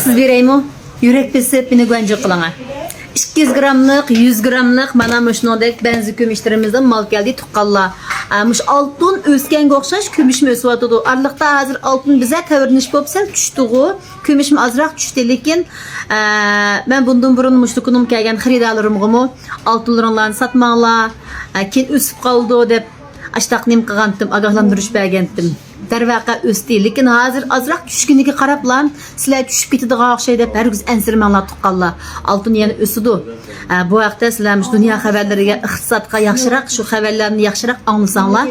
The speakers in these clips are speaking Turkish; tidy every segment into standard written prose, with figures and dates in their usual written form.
siz vereymi? Yürek besip beni güvence kılana. 200 gramlık, 100 gramlık mana muşnodek benzi kömüşlerimizden mal geldi tuqqalla. Muş altın ösken okşaş kömüşme ösüp atıdı. Arlıqta hazır altın bize təvirniş bopsel düştüğü. Kömüşme azraq düştü lekin ben bundan burun muşlukunum kelgen xiridalarımı altınlarını satmağla ken ösüp qaldı dep aştaq nem qıgandım, agahlandırış bergendim. Darvaqa ösdi, lekin hazır azraq düşkünligi qaraplan sizlar düşüp ketadigan o'xshaydi deb hergiz ansirmanglar tuqqanlar. Altın yana ösüdi. Bu vaqtda sizlarmish dunyo xabarlariga, iqtisodga yaxshiroq, shu xabarlarni yaxshiroq anglasanglar,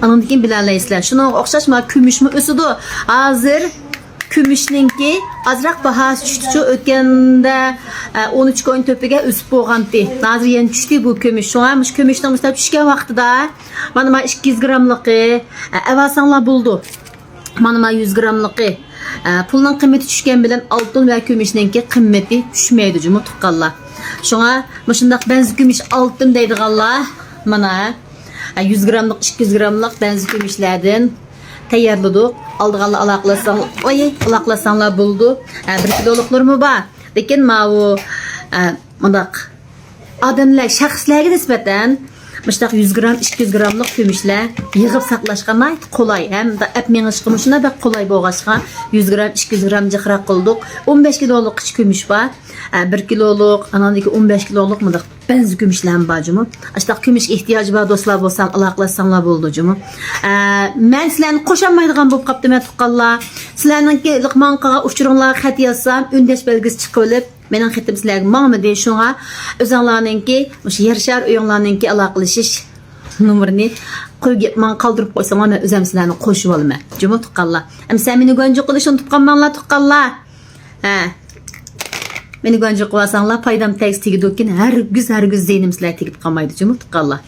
andan keyin bilalaysiz. Shunga o'xshashma kumushmi ösüdi. Hazır kümüşninki azraq bahası düştü ötkende 13 koyun töpüge üsüp boğandı. Hazır yeni düştü bu kümüş. Şoňa kümüşden müstəb düşkən vaxtıda manama 200 gramlıqı evasanlar buldu. Manama 100 gramlıqı pulun kıymeti düşkən bilen altın ve kümüşninki kıymeti düşmeydi cümü tuqqanlar. Şoňa muşundaq benzi kümüş altın deydiganlar mana 100 gramlık 200 gramlık benzi kümüşlerden tayarladık. Aldığanla alaklasanlar buldu. 1 kiloluklar mı var? Lekin mavu adamlar, şahslarga nisbatan müştaq 100 gram, 200 gramlık kömüşler yığıp saqlashqana kolay. Hem de ep mengişqi şuna bak kolay boğaşqa 100 gram, 200 gram jıqraq qıldık. 15 kiloluk kiç kömüş var. 1 kiloluk, anandaki 15 kiloluk mıdıq? Benzi kömüşlerim var cümü. Aştaq kömüş ihtiyacı var dostlar bolsam, alaqlaşsanlar buldu cümü. Men sizlarni qoşanmaydigan bolup qaptım tuqqanlar. Sizlarninki liqmanqaga uçurunlar xat yazsam, öndeş belgisi chiqib olib, mening xatim sizlarga mağmidi. Şoňa özüňlarninki, o'sha Yershar öýüňlarninki alaqlaşyş numarini qo'ygan qaldırıp qo'ysaňlar, men özüm sizlarni qo'shib olaman. Cümü tuqqanlar. Hem sen meni gönjü qilishini tuqqanmanlar tuqqanlar. Meni gönjü qılasanlar paydam teks tegidi okin, hergiz zeynim sizlar tegib qalmaydi. Cümü tuqqanlar.